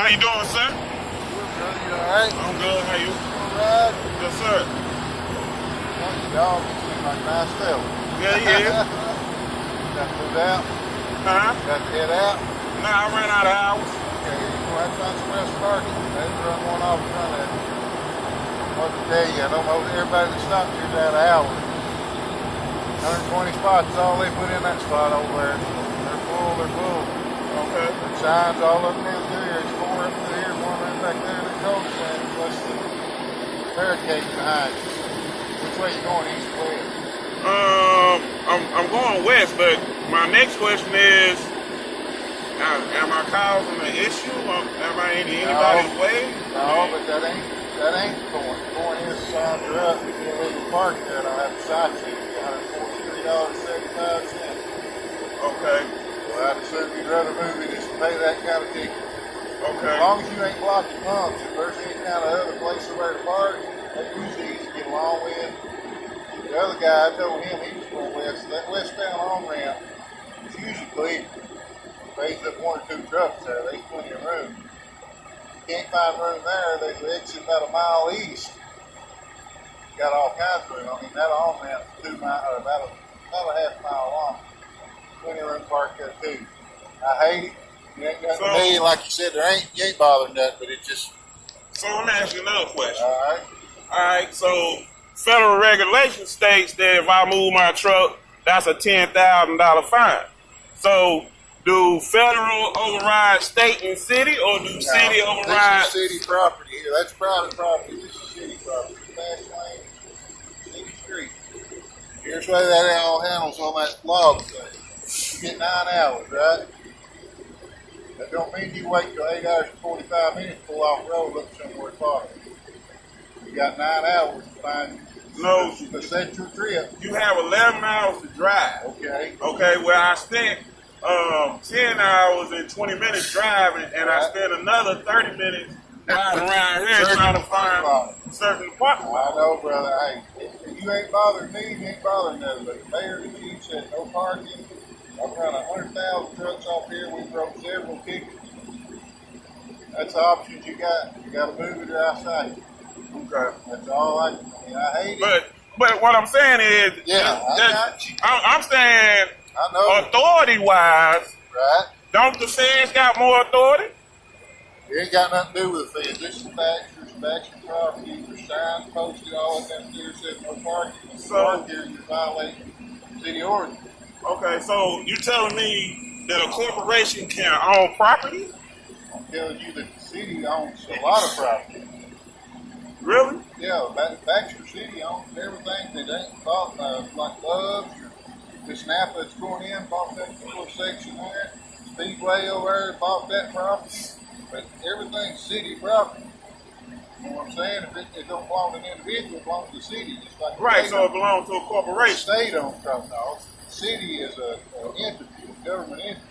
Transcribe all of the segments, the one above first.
How you doing, sir? Good, you alright? I'm good. How you? Alright. Yes, sir. Your dog seems like a nice fella. Yeah. Got to move out? Huh? Got to head out? Nah, I ran out of hours. Okay, you're going to have to find some else parking. They run one off in front of it. What to tell you, I don't know everybody that stopped here's out of hours. 120 spots is all they put in that spot over there. They're full. Okay. The signs all up and down through here. It's 4 up through here, 1 right back there in the cold stand, plus the barricade behind you. Which way you going, east or west? I'm going west, but my next question is, am I causing an issue? Am I in anybody's way? No, but that ain't the point. The point is signs are up. If you're illegal parking there, and I'll have to cite you. $143.75. Okay. Well, I'd assume you'd rather move it just to pay that kind of ticket. Okay. As long as you ain't blocking pumps, if there's any kind of other place where to park, that's usually easy to get along with. The other guy, I told him he was going west. So that westbound on-ramp is usually clear. Raise up 1 or 2 trucks there. There's plenty of room. If you can't find room there, there's an exit about a mile east. Got all kinds of room. I mean, that on-ramp is 2 miles, or about a half mile long. Plenty of room to park there too. I hate it. You ain't got to me, like you said, you ain't bothering nothing, but it just. So let me ask you another question. All right. So federal regulation states that if I move my truck, that's a $10,000 fine. So do federal override state and city, or do city override? This is city property here. That's private property. This is city property. Fast lane, city street. Here's the way that all handles on that log thing. You get 9 hours, right? That don't mean you wait till 8 hours and 45 minutes to pull off the road, look somewhere to park. You got 9 hours to find. No, to set your trip. You have 11 hours to drive. Okay. Okay, where I spent 10 hours and 20 minutes driving, and I spent another 30 minutes riding around here trying to find certain parking lots. I know, brother. Hey, if you ain't bothering me, you ain't bothering nobody. The mayor and the chief said no parking. I've run 100,000 trucks off here. We broke several tickets. That's the options you got. You got to move it or outside. Okay. That's all I hate it. But what I'm saying is, I'm saying, I know. Authority-wise, right? Don't the feds got more authority? It ain't got nothing to do with the feds. This is Baxter property. There's signs posted all up there says no parking. If you park here, you're violating city ordinance. Okay, so you telling me that a corporation can own property? I'm telling you that the city owns a lot of property. Really? Yeah, Baxter City owns everything that ain't bought, like Love's or this Napa that's going in, bought that little section there. Speedway over there bought that property. But everything's city property. You know what I'm saying? If it don't belong to an individual, it belongs to the city. Just like right, so it belongs to a corporation. State owns property. No, the city is an entity, a government entity.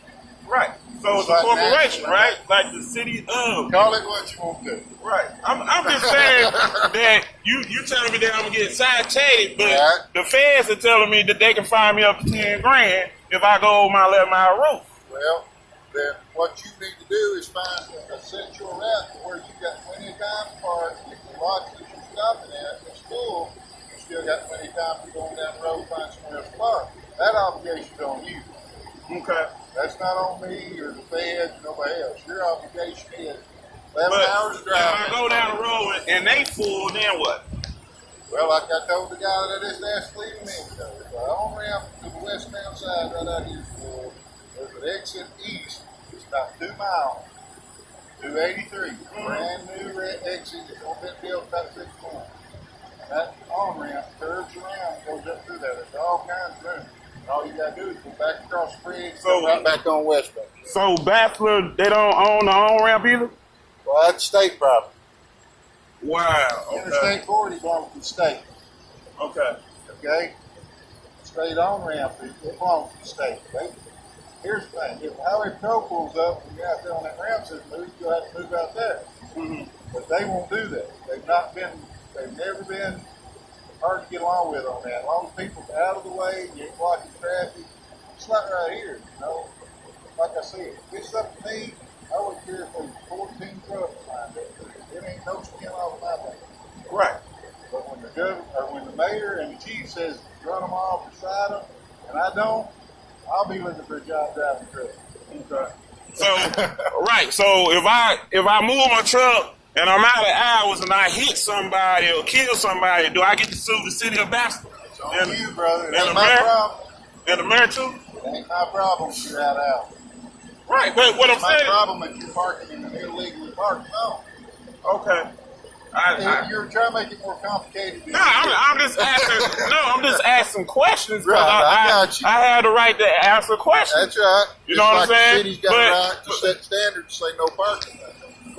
Right. So it's a corporation, right? Like the city of. Call it what you want to. Right. I'm just saying that you telling me that I'm gonna get citated, but the feds are telling me that they can fine me up to $10,000 if I go over my 11-mile route. Well, then what you need to do is find a central route where you got plenty of time to park. If the lot that you're stopping at is full, you still got plenty of time to go down the road and find somewhere else to park. That obligation's on you. Okay. That's not on me or the feds or nobody else. Your obligation is 11 hours of driving. If I go down the road and they full, then what? Well, like I told the guy that I just asked to leave a minute ago, if I on-ramp to the westbound side right out here for there's an exit east. It's about 2 miles. 283. Brand new red exit. It's on that built about 6 miles. That on-ramp curves around and goes up through there. There's all kinds of room. All you gotta do is go back across the bridge, so right back on westbound. So Bachelor, they don't own the on-ramp either? Well, that's state property. Wow. Okay. Interstate 40 belongs to the state. Okay. Okay? State on-ramp, it belongs to the state. Here's the thing. If the highway patrol pulls up and you're out there on that ramp system, you'll have to move out there. Mm-hmm. But they won't do that. They've never been hard to get along with on that. As long as people are out of the way, you ain't blocking traffic, it's not right here, you know. Like I said, if it's up to me, I would care if there was 14 trucks lined up. It ain't no skin off my back. Right. But when the governor, or when the mayor and the chief says run them off beside them, and I don't, I'll be looking for a job driving truck. Okay. So right. So if I move my truck and I'm out of hours and I hit somebody or kill somebody, do I get to sue the city of Baxter? It's on you, brother. It and ain't the my mayor? problem. And the mayor too? It ain't my problem if you're out of hours. Right. But what I'm It's my saying. problem if you're parking in an illegally parked zone. Okay. You're trying to make it more complicated. No, I'm just asking. No, I'm just asking questions because Right, I got you. I have the right to answer questions. That's right. You know what I'm saying? The city's got a right to set standards, say no parking.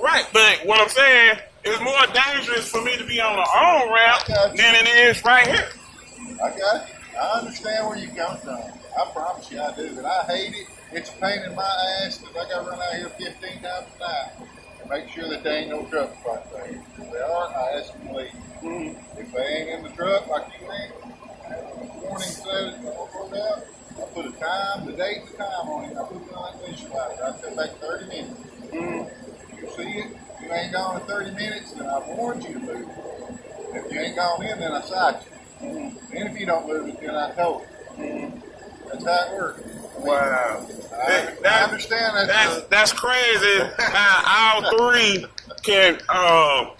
Right, but what I'm saying is more dangerous for me to be on the on ramp than it is right here. I got you. I understand where you come from. I promise you I do. And I hate it. It's a pain in my ass because I got to run out here 15 times a night and make sure that there ain't no trucks parked there. If they are, I ask them to leave. Mm-hmm. If they ain't in the truck like you think, warning says, I put a time, the date and the time on it. I put it on that mission ladder. I said back 30 minutes. Mm-hmm. You see it? You ain't gone in 30 minutes, then I warned you to move. If you ain't gone in, then I cite you. And if you don't move it, then I told you. That's how it works. Wow. I understand That's crazy how all three can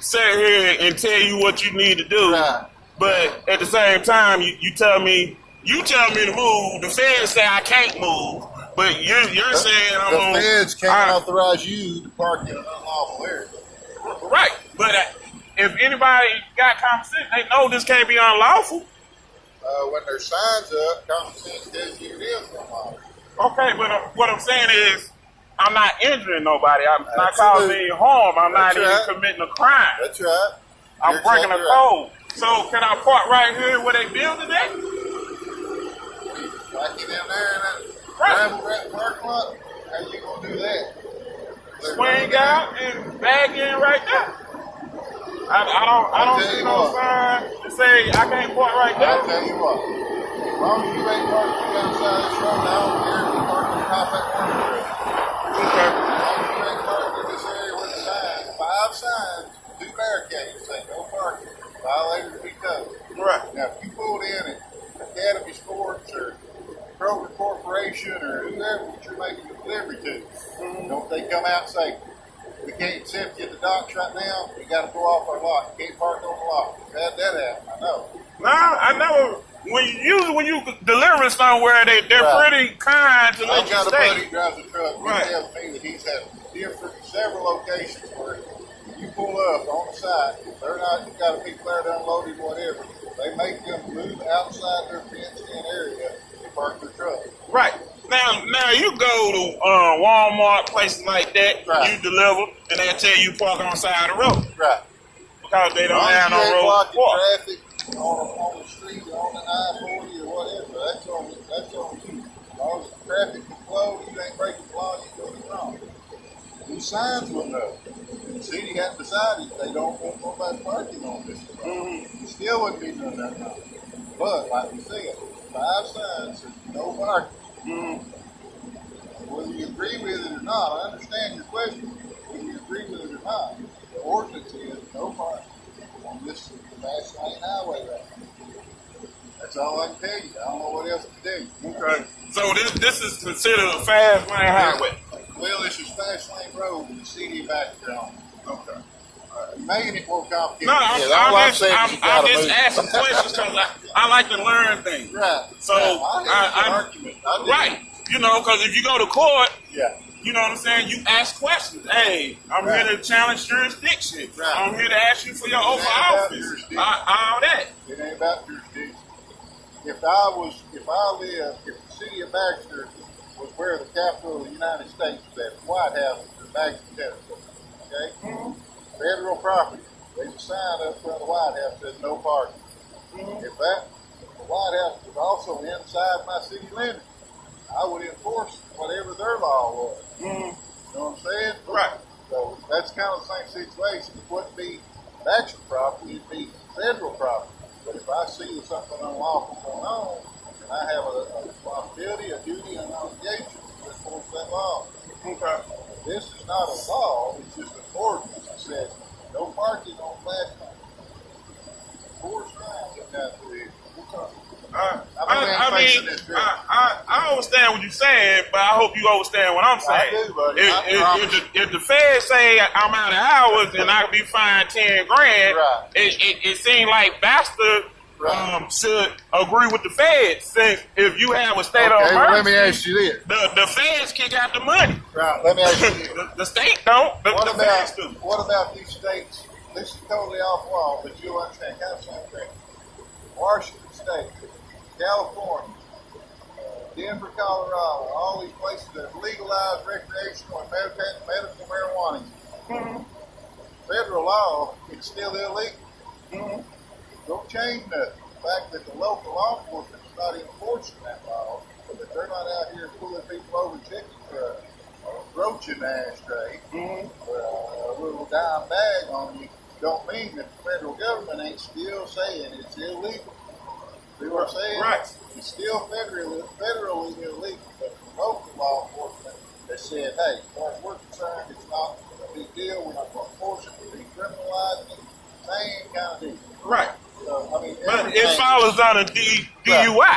sit here and tell you what you need to do. Right. But at the same time, you tell me to move. The feds say I can't move. But you're saying I'm on. The feds can't authorize you to park in an unlawful area. Right. But if anybody got common sense, they know this can't be unlawful. When there's signs up, common sense tells you it is unlawful. Okay, but what I'm saying is, I'm not injuring nobody. I'm not Absolutely. causing any harm. I'm That's not right. even committing a crime. That's right. I'm You're breaking exactly a code. So can I park right here where they building that? Like you down there in that Right. gravel parking lot, how you gonna do that? Swing out and bag in right there. I don't see no sign to say I can't park right I'll there. tell you what. As long as you ain't parking outside this road, I don't care if you park on top of that corner. Okay. As long as you ain't parking in this area with the signs, 5 signs, 2 barricades say no parking. Violator to be towed. Right. Now, if you pulled in at Academy Sports or Kroger Corporation or whoever that you're making the delivery to, don't they come out and say, we can't accept you at the docks right now, you got to go off our lot. You can't park on the lot. We've had that happen, I know. Nah, I never. When you deliver somewhere, they're Right. pretty kind to let I've you got a stay. buddy who drives a truck. He Right. tells me that he's had several locations where you pull up on the site, they're not, you've got people there to unload him, whatever. They make them move outside their fenced-in area to park their truck. Right. Now you go to Walmart, places like that, Right. you deliver, and they tell you park on the side of the road Right. because they don't As long have as you no ain't road to blocking park. traffic on the street, on the I-40 or whatever, that's on you. As long as the traffic can flow, you ain't breaking the law, you doing it wrong. These signs will know. The city hadn't decided they don't want nobody parking on this road. You still wouldn't be doing that wrong. But, like we said, 5 signs says no parking. Whether you agree with it or not, I understand your question. Whether you agree with it or not, the ordinance is no parking on this fast lane highway right now. That's all I can tell you. I don't know what else to tell you. Okay. So this is considered a fast lane highway. Well, this is fast lane road in the city of Baxter on. Okay. You're making it more complicated. No, I'm just move. asking questions because I like to learn things. Right. So I hear the argument. I do. right. You know, because if you go to court, Yeah. you know what I'm saying, you ask questions. Hey, I'm Right. here to challenge jurisdiction. Right. I'm here to ask you for your oath of ain't about office. jurisdiction. All that. It ain't about jurisdiction. If the city of Baxter was where the capital of the United States was at, the White House was in Baxter territory. Okay? Federal property. There's a sign up front of the White House that says no parking. If the White House was also inside my city limits, I would enforce whatever their law was. You know what I'm saying? Right. So that's kind of the same situation. It wouldn't be Baxter property, it'd be federal property. But if I see that something unlawful going on, then I have a responsibility, a duty, and an obligation to enforce that law. Okay. this is not a law, it's just an ordinance that says no parking on flashlights. 4 signs up down through here. I understand what you're saying, but I hope you understand what I'm saying. I do, buddy. If the feds say I'm out of hours and I can be fined 10 grand, Right. it seems like Baxter Right. should agree with the feds. Since if you have a state of Okay, well, let emergency, me ask you this. the feds kick out the money. Right, let me ask you this. The state don't. The feds do. What about these states? This is totally off wall, but you'll understand. Kind of same thing. Washington State, California, Denver, Colorado, all these places that have legalized recreational and medical marijuana. Mm-hmm. Federal law, it's still illegal. Mm-hmm. Don't change nothing. The fact that the local law enforcement is not enforcing that law, but that they're not out here pulling people over checking for a roach in the ashtray, Mm-hmm. a little dime bag on you, don't mean that the federal government ain't still saying it's illegal. See what I'm saying? Right. It's still federally illegal, but the local law enforcement has said, hey, as far as we're concerned, it's not a big deal. We're not going to force it. We're decriminalizing it. Same kind of deal. Right. So, I mean, But it follows under DUI.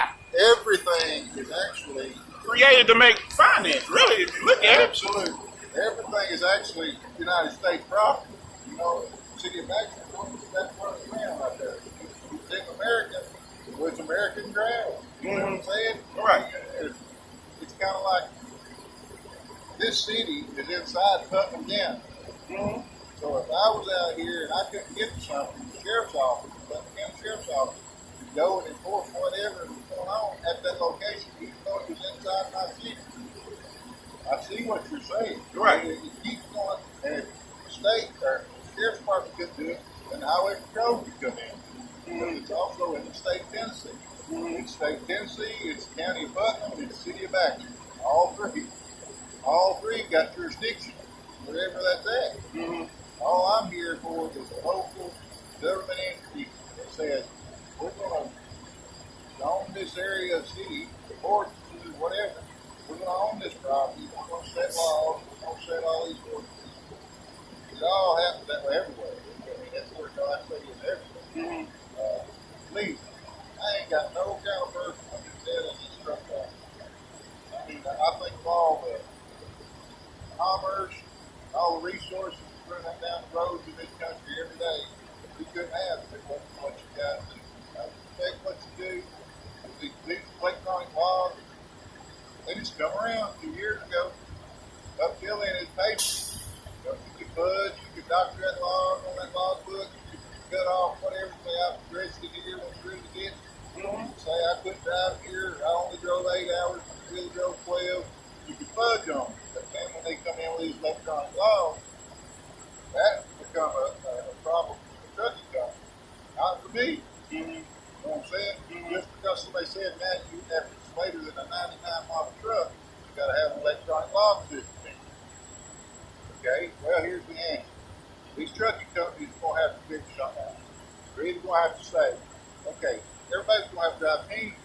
everything is actually Created to make finance, really, if you look at it. absolute. Everything is actually United States property. You know, the city of Baxter, that's part of the ground right there. It's American. Well, it's American ground. You know what I'm saying? Right. It's kind of like this city is inside Putnam County. Mm-hmm. So if I was out here and I couldn't get to something, the sheriff's office, Putnam County Sheriff's Office, could go and enforce whatever was going on at that location, even though it was inside my city. I see what you're saying. Right. It keeps going, and if the state or the sheriff's department could do it, then the highway patrol could come in. But it's also in the state of Tennessee. It's state of Tennessee, it's the county of Putnam, and it's the city of Baxter. All three. All three got jurisdiction, wherever that's at. Mm-hmm. All I'm here for is a local government entity that says, we're going to own this area of the city, ordinances, whatever. We're going to own this property. We're going to set laws. We're going to set all these ordinances. It all happens that way everywhere. I mean, that's where God says it's everywhere. Please, I ain't got no kind of person I'm just dead in this truck out. I mean, I think of all the commerce, all the resources that run down the roads in this country every day. We couldn't have it. It wasn't what you guys do. I respect what you do. These electronic laws, they just come around 2 years ago. Uphill in his paper. You could fudge, you could doctor that log on that log book, you could cut off whatever, say I was ready to get here when you really get. Say I couldn't drive here, I only drove 8 hours, I really drove 12. You could fudge on it. But then when they come in with these electronic laws, that become a problem for the trucking company. Not for me. You know what I'm saying? Just because somebody said, man, you have it's later than a 99 model truck, you got to have an electronic log system. Okay, well, here's the answer. These trucking companies are going to have to figure something out. They're either going to have to say, okay, everybody's going to have to drive team.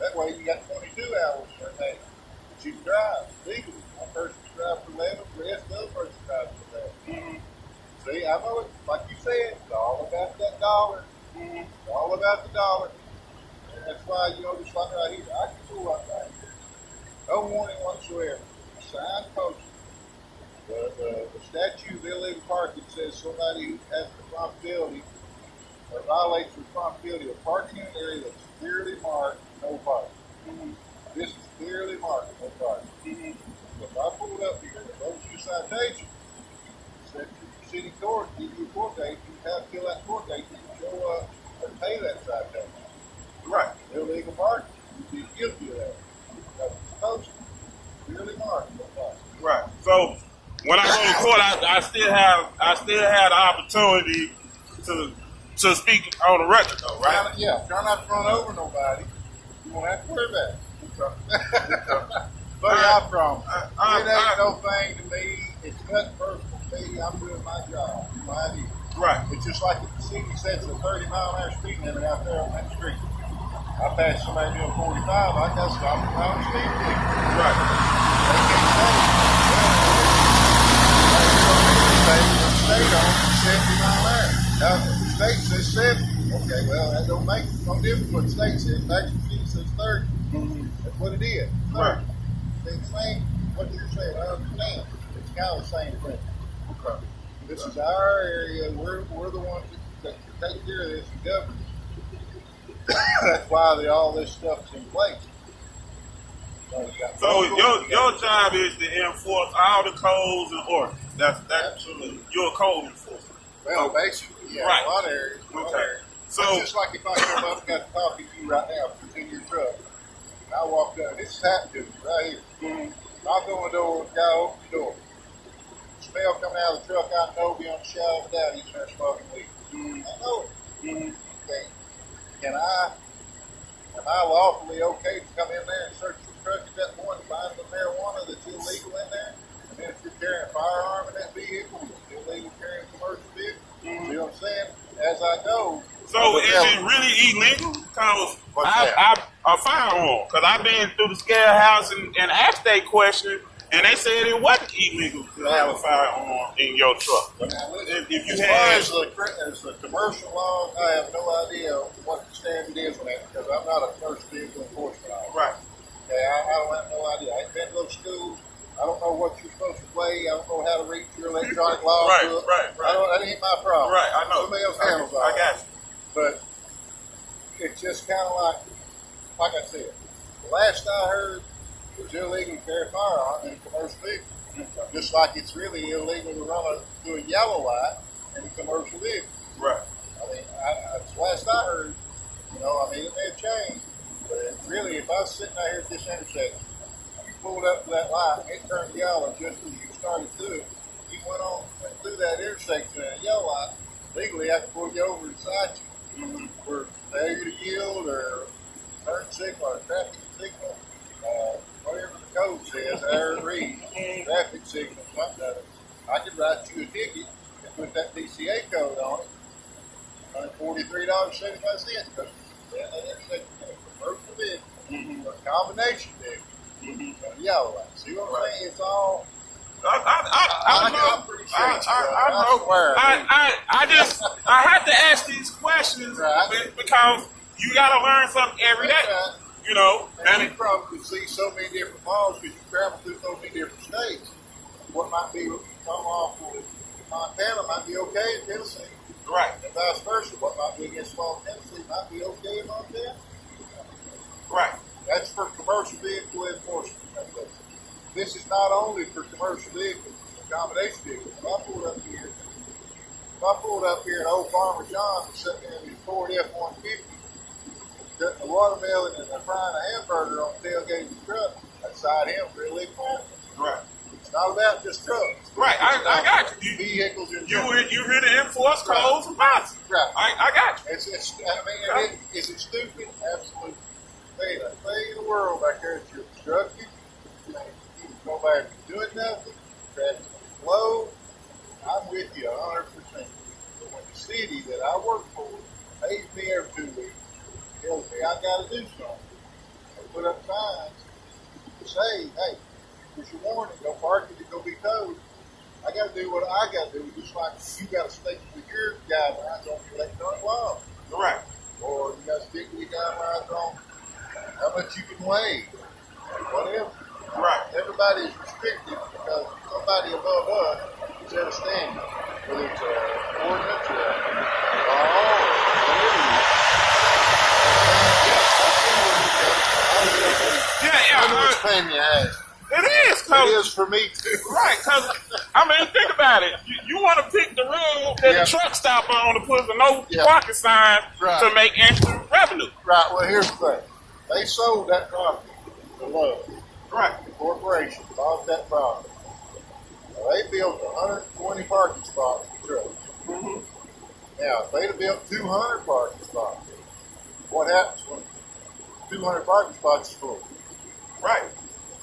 That way you got 22 hours per day that you can drive legally. One person can drive for 11, the rest of the other person drives for 11. See, I know it, like you said, it's all about that dollar. It's all about the dollar. And that's why, you know, just like right here, I can pull up right here. No warning whatsoever. Sign posted. The statute of illegal parking says somebody who has responsibility or violates responsibility of parking in an area that's clearly marked no parking. This is clearly marked no parking. So if I pull it up here, if I was your citation, said the city court give you a court date, you have to kill that court date to show up and pay that citation. Right. Illegal parking, you'd be guilty of that. Because it's supposed to be clearly marked no parking. Right. So when I go to court, I still have the opportunity to speak on the record, though, right? Yeah, try not to run over nobody. You won't have to worry about it. But I promise. It ain't no thing to me. It's nothing personal to me. I'm doing my job. You know how it is. Right. It's just like if the city sets a 30-mile-an-hour speed limit out there on that street. I pass somebody doing 45, I got to stop them out and speed limit. Right. They can't say, well, Okay, well, that don't make no difference what the state says. Back in the city says 30. That's what it is. 30. Right. Then same, what you're saying, I understand. It's kind of the same thing. Okay. This is our area. We're the ones that take care of this and govern it. That's why all this stuff's in place. So your job is to enforce all the codes and orders. That's Absolutely. You're a code enforcer. Well, basically, yeah, Right. a lot of areas. A lot of Okay. areas. So It's just like if I come up and got to talking to you right now, in your truck, and I walked up, this has happened to me right here. Knock on the door, guy open the door. Smell coming out of the truck, I know beyond a shadow of a doubt he's there smoking weed. I know it. Okay. Am I lawfully okay to come in there and search your truck at that point and find the marijuana that's illegal in there? And then if you're carrying a firearm in that vehicle, it's illegal carrying a commercial vehicle. You know what I'm saying? As I go. So is it really illegal? Cause What's I a firearm. Cause I've been through the scale house and asked that question, and they said it wasn't illegal to have a firearm in your truck. If you As far as the commercial law, I have no idea what the standard is on that because I'm not a commercial vehicle enforcement officer. Right. Okay, I don't have no idea. I ain't been to those schools. I don't know what you're supposed to play. I don't know how to read your electronic law. Right. That ain't my problem. Right, I know. Somebody else handles all I that. got you. But it's just kind of like I said, the last I heard, it was illegal to carry a firearm in a commercial vehicle. Just like it's really illegal to run through a yellow light in a commercial vehicle. Right. I mean, that's the last I heard. You know, I mean, it may have changed, but really, if I was sitting out here at this intersection, you pulled up to that light, and it turned yellow just as you started through it. You went through that intersection at a yellow light. Legally, I can pull you over beside you for failure to yield or turn signal or traffic signal, whatever the code says, however it reads, traffic signal, something of it. I could write you a ticket and put that DCA code on it, $143.75 because that intersection is a commercial vehicle, or a combination vehicle, yellow light. See what I'm saying? It's all. I know. I'm pretty sure it's I know. swear. I have to ask these questions Right. because you got to learn something every day. Right. You know, And you probably see so many different laws because you travel through so many different states. What might be unlawful in Montana might be okay in Tennessee. right, And vice versa. What might be against law in Tennessee might be okay in Montana. right, That's for commercial vehicle enforcement. This is not only for commercial vehicles, combination vehicles. If I pulled up here and old Farmer John was sitting in his Ford F-150, cutting a watermelon and frying a hamburger on the tailgate of the truck, I'd side him for illegal. right. It's not about just trucks. Right, I got you. Vehicles in You general. you here to enforce codes and policies. Right. I got you. Is it stupid? Absolutely. There ain't a thing in the world back there that you're obstructing. Nobody's doing nothing. Traffic's slow. I'm with you 100%. But when the city that I work for pays me every 2 weeks, tells me I got to do something, they put up signs to say, hey, here's your warning, go park it, go be towed. I got to do what I got to do, just like you got to stick with your guidelines on your electronic law. Right, Or you got to stick with your guidelines on how much you can weigh, whatever. right. Everybody is restricted because somebody above us set a standard, whether it's an ordinance or a law or whatever. It is. It is for me too. Right, because, I mean, think about it. You want to pick the road that Yeah. the truck stop on to put the no Yeah. parking sign Right. to make extra revenue. Right, well here's the thing. They sold that property to Love. Right, The corporation bought that property. Now, they built 120 parking spots for trucks. Now, if they'd have built 200 parking spots, what happens when 200 parking spots is full? right.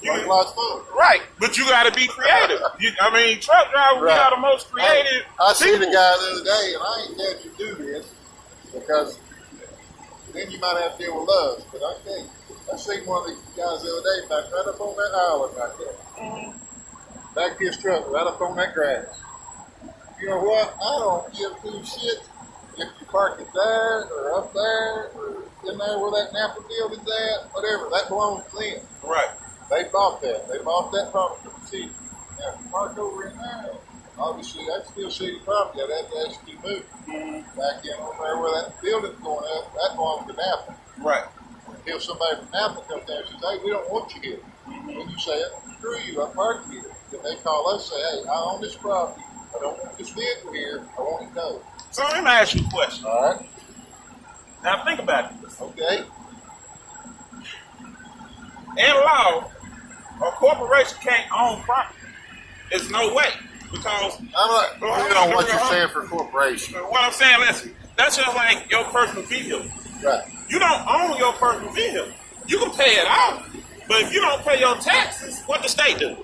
Parking lot's full. Right, but you got to be creative. I mean, truck drivers, we Right. are the most creative I seen a people. guy the other day, and I ain't telling you to do this because then you might have to deal with loves. But I tell you, I seen one of these guys the other day back right up on that island right there. Back to his truck, right up on that grass. You know what? I don't give two shits if you park it there or up there or in there where that Napa building's at, whatever, that belongs to them. Right. They bought that. They bought that property from the city. Now, if you park over in there, obviously that's still city property. That has to be moved. Back in over there where that building's going up, that belongs to Napa. Right. Until somebody from Napa comes down and says, hey, we don't want you here. When you say, screw you, I parked here. Then they call us and say, hey, I own this property. I don't want this vehicle here. I want it towed. So let me ask you a question. All right. Now think about this. Okay. In law, a corporation can't own property. There's no way. Because I'm not clear on what you're saying for corporation. what I'm saying, listen, that's just like your personal vehicle. Right. You don't own your personal vehicle. You can pay it off, but if you don't pay your taxes, what the state do?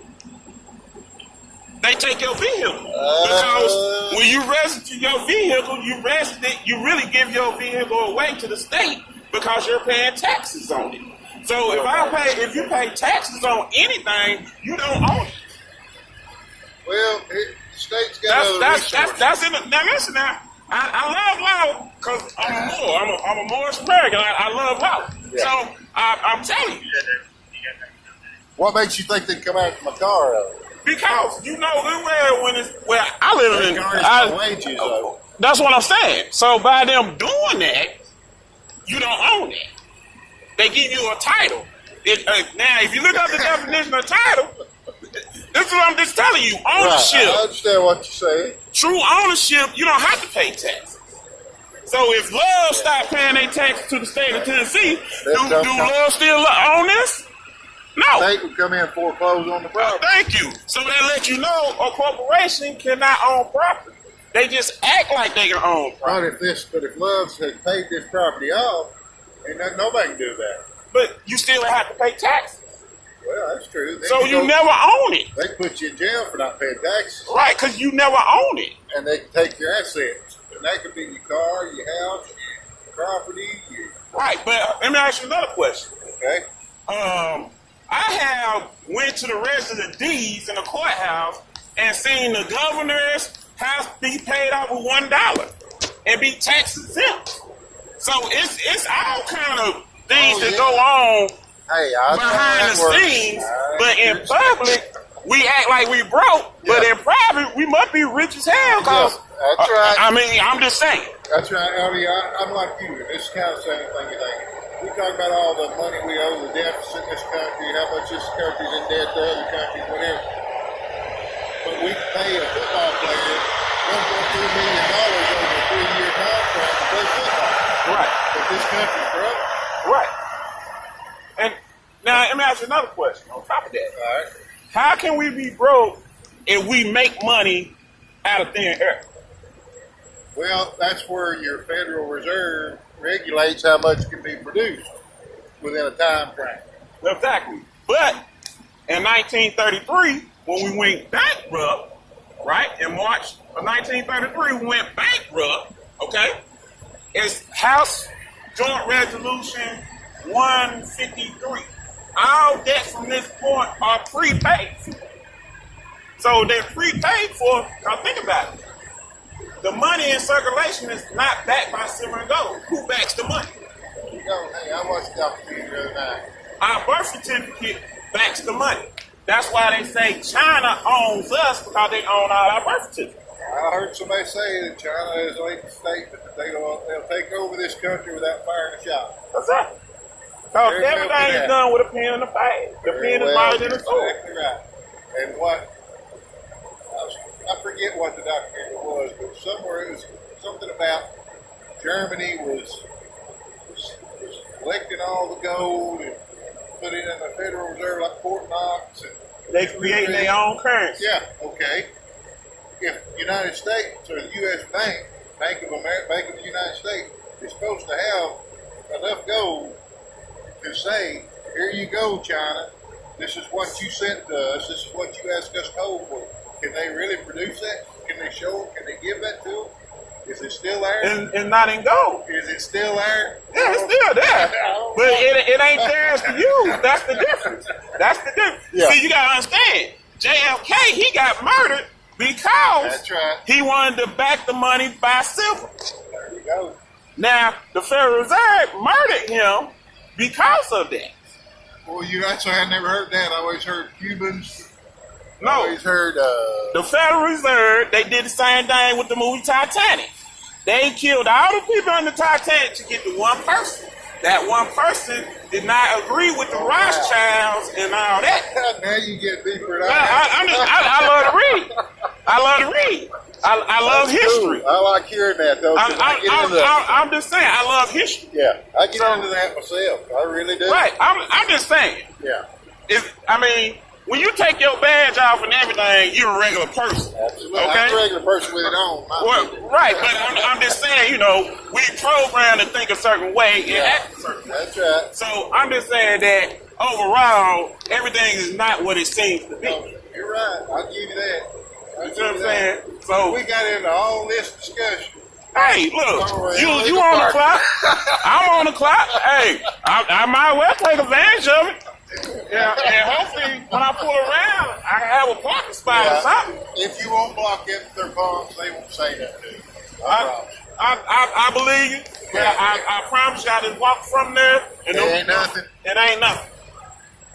They take your vehicle. Because when you register your vehicle, you really give your vehicle away to the state because you're paying taxes on it. So if you pay taxes on anything, you don't own it. Well, the state's got other resources. That's in the, now listen now. I love law because I'm a Morris American. I love law. Yeah. So I'm telling you. What makes you think they'd come out to my car out of it? Because you know good well when it's where I live in. My wages, though. That's what I'm saying. So by them doing that, you don't own it. They give you a title. Now, if you look up the definition of title, this is what I'm just telling you. Ownership. Right, I understand what you're saying. True ownership, you don't have to pay taxes. So if Love stopped paying their taxes to the state of Tennessee, do Love still own this? No. The state would come in and foreclose on the property. Thank you. So that let you know a corporation cannot own property. They just act like they can own property. But if Love's has paid this property off, ain't nothing nobody can do that. But you still have to pay taxes. Well, that's true. So you never own it. They can put you in jail for not paying taxes. Right, because you never own it. And they can take your assets. And that could be your car, your house, your property. Right, but let me ask you another question. Okay. I have went to the register of deeds in the courthouse and seen the governor's house be paid off with $1 and be tax exempt. So it's all kind of things that go on behind the scenes, but in public we act like we broke, but in private we must be rich as hell. Cause that's right. I mean, I'm just saying. That's right. I mean, I'm like you. It's kind of the same thing you think. We talk about all the money we owe, the deficit in this country, how much this country's in debt to other countries, whatever. But we can pay a football player $1.3 million over a 3-year contract to play football. Right. But this country's broke. Right. And now let me ask you another question on top of that. All right. How can we be broke if we make money out of thin air? Well, that's where your Federal Reserve regulates how much can be produced within a time frame. Exactly. But in 1933, when we went bankrupt, right, in March of 1933, we went bankrupt, okay, it's House Joint Resolution 153. All debts from this point are prepaid for. So they're prepaid for. Now think about it. The money in circulation is not backed by silver and gold. Who backs the money? You know, hey, I watched the opportunity the other night. Our birth certificate backs the money. That's why they say China owns us because they own all our birth certificates. I heard somebody say that China has made the statement that they'll take over this country without firing a shot. That's right. Because everything is done with a pen and a pad. The pen is lighter than a sword. Exactly right. And I forget what the documentary was, but somewhere it was something about Germany was collecting all the gold and putting it in the Federal Reserve like Fort Knox. And they creating their own currency. Yeah, okay. If the United States or the U.S. Bank of the United States is supposed to have enough gold to say, here you go, China, this is what you sent to us, this is what you asked us to hold for. Can they really produce that? Can they show it? Can they give that to them? Is it still there? And not in gold. Is it still there? Yeah, it's still there. But it ain't theirs to use. That's the difference. That's the difference. Yeah. See, you got to understand, JFK, he got murdered because That's right. he wanted to back the money by silver. There you go. Now, the Federal Reserve murdered him because of that. Well, actually, I never heard that. I always heard Cubans. I No, always heard, the Federal Reserve, they did the same thing with the movie Titanic. They killed all the people in the Titanic to get the one person. That one person did not agree with the Rothschilds and all that. now you get deeper. I love to read. I love to read. I love history. Cool. I like hearing that, though. 'Cause I get into that. I'm just saying, I love history. Yeah, I get into that myself. I really do. Right. I'm just saying. Yeah, I mean, when you take your badge off and everything, you're a regular person. absolutely. Okay? I'm a regular person with it on. Well, right, but I'm just saying, we programmed to think a certain way and act a certain way. That's right. So I'm just saying that overall, everything is not what it seems to be. No, you're right. I'll give you that. You see what I'm saying? So, We got into all this discussion. hey, look, All right, you look on the at clock. I'm on the clock. Hey, I might well take advantage of it. Yeah, and hopefully when I pull around, I can have a parking spot or something. If you won't block it with their phones, they won't say that to you. I promise. I believe you. Yeah. I promise you, I just walk from there and It ain't nothing. It ain't nothing.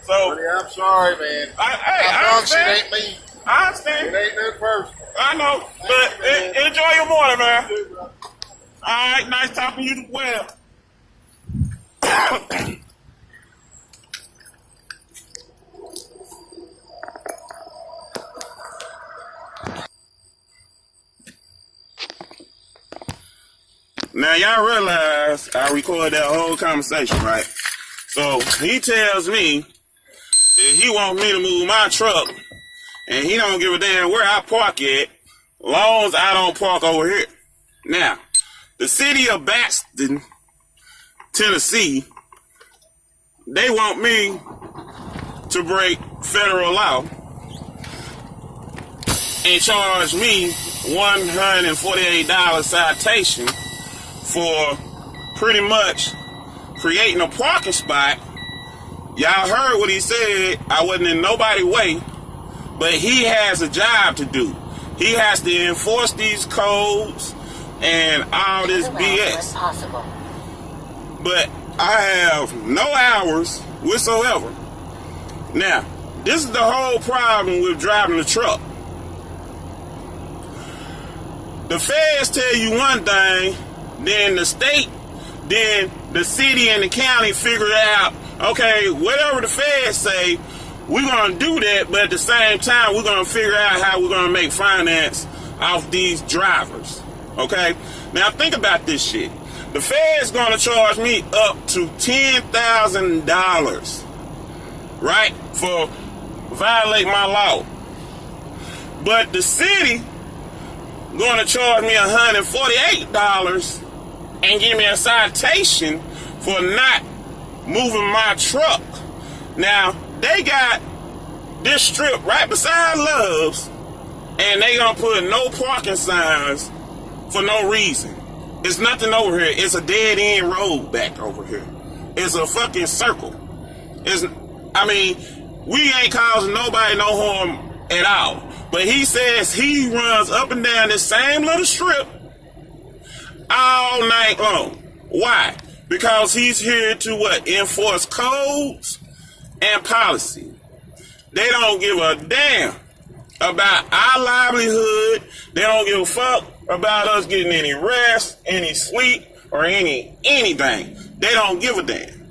So, Buddy, I'm sorry, man. I promise it understand. ain't me. I It understand. ain't no person. I know, but enjoy your morning, man. All right, nice talking to you as well. Now, y'all realize I recorded that whole conversation, right? So, he tells me that he wants me to move my truck, and he don't give a damn where I park at, long as I don't park over here. Now, the city of Baxton, Tennessee, they want me to break federal law and charge me $148 citation for pretty much creating a parking spot. Y'all heard what he said. I wasn't in nobody's way, but he has a job to do. He has to enforce these codes and all this BS. But I have no hours whatsoever. Now, this is the whole problem with driving the truck. The feds tell you one thing, then the state, then the city and the county figure out, okay, whatever the feds say, we're going to do that, but at the same time, we're going to figure out how we're going to make finance off these drivers. Okay? Now, think about this shit. The Fed's going to charge me up to $10,000, right, for violating my law. But the city going to charge me $148 and give me a citation for not moving my truck. Now, they got this strip right beside Love's, and they gonna put no parking signs for no reason. It's nothing over here. It's a dead end road back over here. It's a fucking circle. We ain't causing nobody no harm at all. But he says he runs up and down this same little strip all night long. Why? Because he's here to what? Enforce codes and policy. They don't give a damn about our livelihood. They don't give a fuck about us getting any rest, any sleep, or anything. They don't give a damn.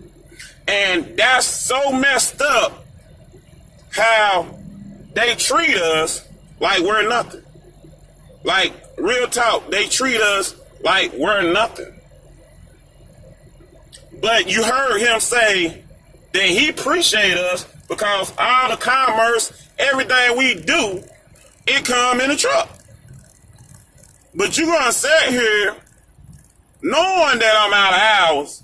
And that's so messed up how they treat us like we're nothing. Like, real talk, they treat us like we're nothing. But you heard him say that he appreciate us because all the commerce, everything we do, it come in a truck. But you gonna sit here knowing that I'm out of hours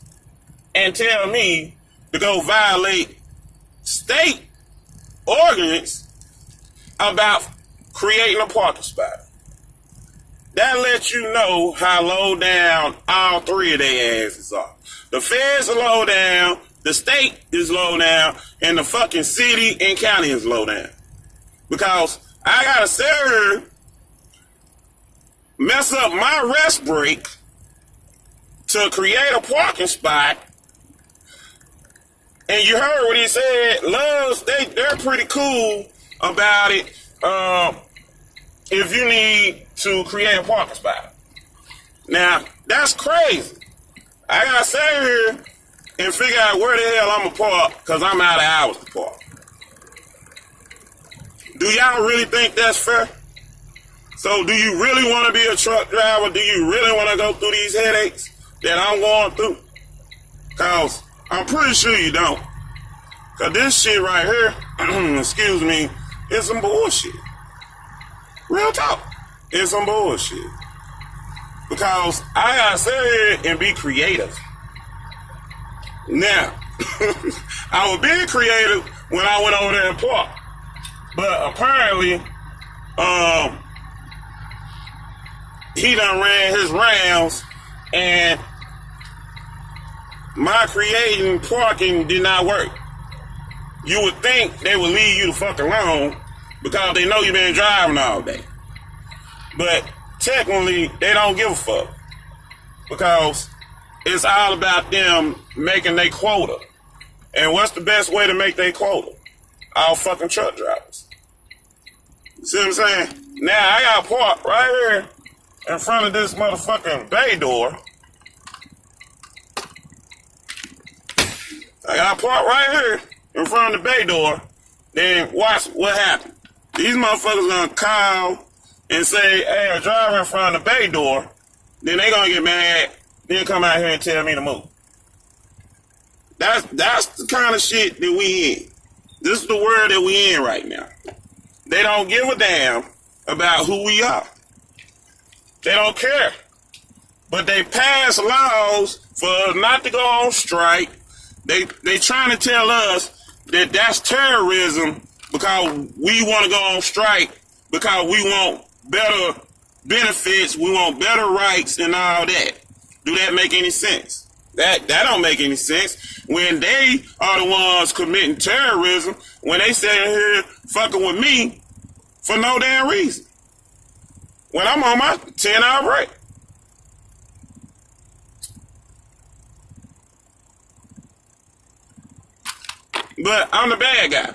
and tell me to go violate state ordinance about creating a parking spot. That lets you know how low down all three of their asses are. The feds are low down, the state is low down, and the fucking city and county is low down. Because I gotta serve mess up my rest break to create a parking spot. And you heard what he said. Loves, they're pretty cool about it. If you need to create a parking spot. Now, that's crazy. I gotta sit here and figure out where the hell I'm gonna park because I'm out of hours to park. Do y'all really think that's fair? So do you really want to be a truck driver? Do you really want to go through these headaches that I'm going through? Because I'm pretty sure you don't. Because this shit right here, excuse me, is some bullshit. Real talk. It's some bullshit. Because I gotta sit here and be creative. Now, I was being creative when I went over there and parked. But apparently, he done ran his rounds and my creating parking did not work. You would think they would leave you the fuck alone because they know you've been driving all day. But technically, they don't give a fuck because it's all about them making their quota. And what's the best way to make their quota? All fucking truck drivers. See what I'm saying? Now, I got parked right here in front of this motherfucking bay door. I got parked right here in front of the bay door. Then watch what happened. These motherfuckers gonna call and say, hey, a driver in front of the bay door. Then they gonna get mad. Then come out here and tell me to move. That's the kind of shit that we in. This is the world that we in right now. They don't give a damn about who we are. They don't care. But they pass laws for us not to go on strike. They trying to tell us that that's terrorism because we want to go on strike because we want better benefits, we want better rights and all that. Do that make any sense? That don't make any sense when they are the ones committing terrorism, when they sitting here fucking with me for no damn reason. When I'm on my 10-hour break. But I'm the bad guy.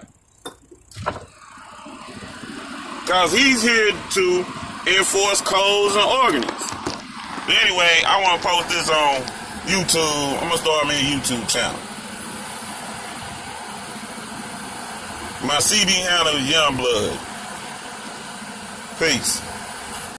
Because he's here to enforce codes and ordinance. But anyway, I want to post this on YouTube. I'm going to start me a YouTube channel. My CB handle is Youngblood. Peace.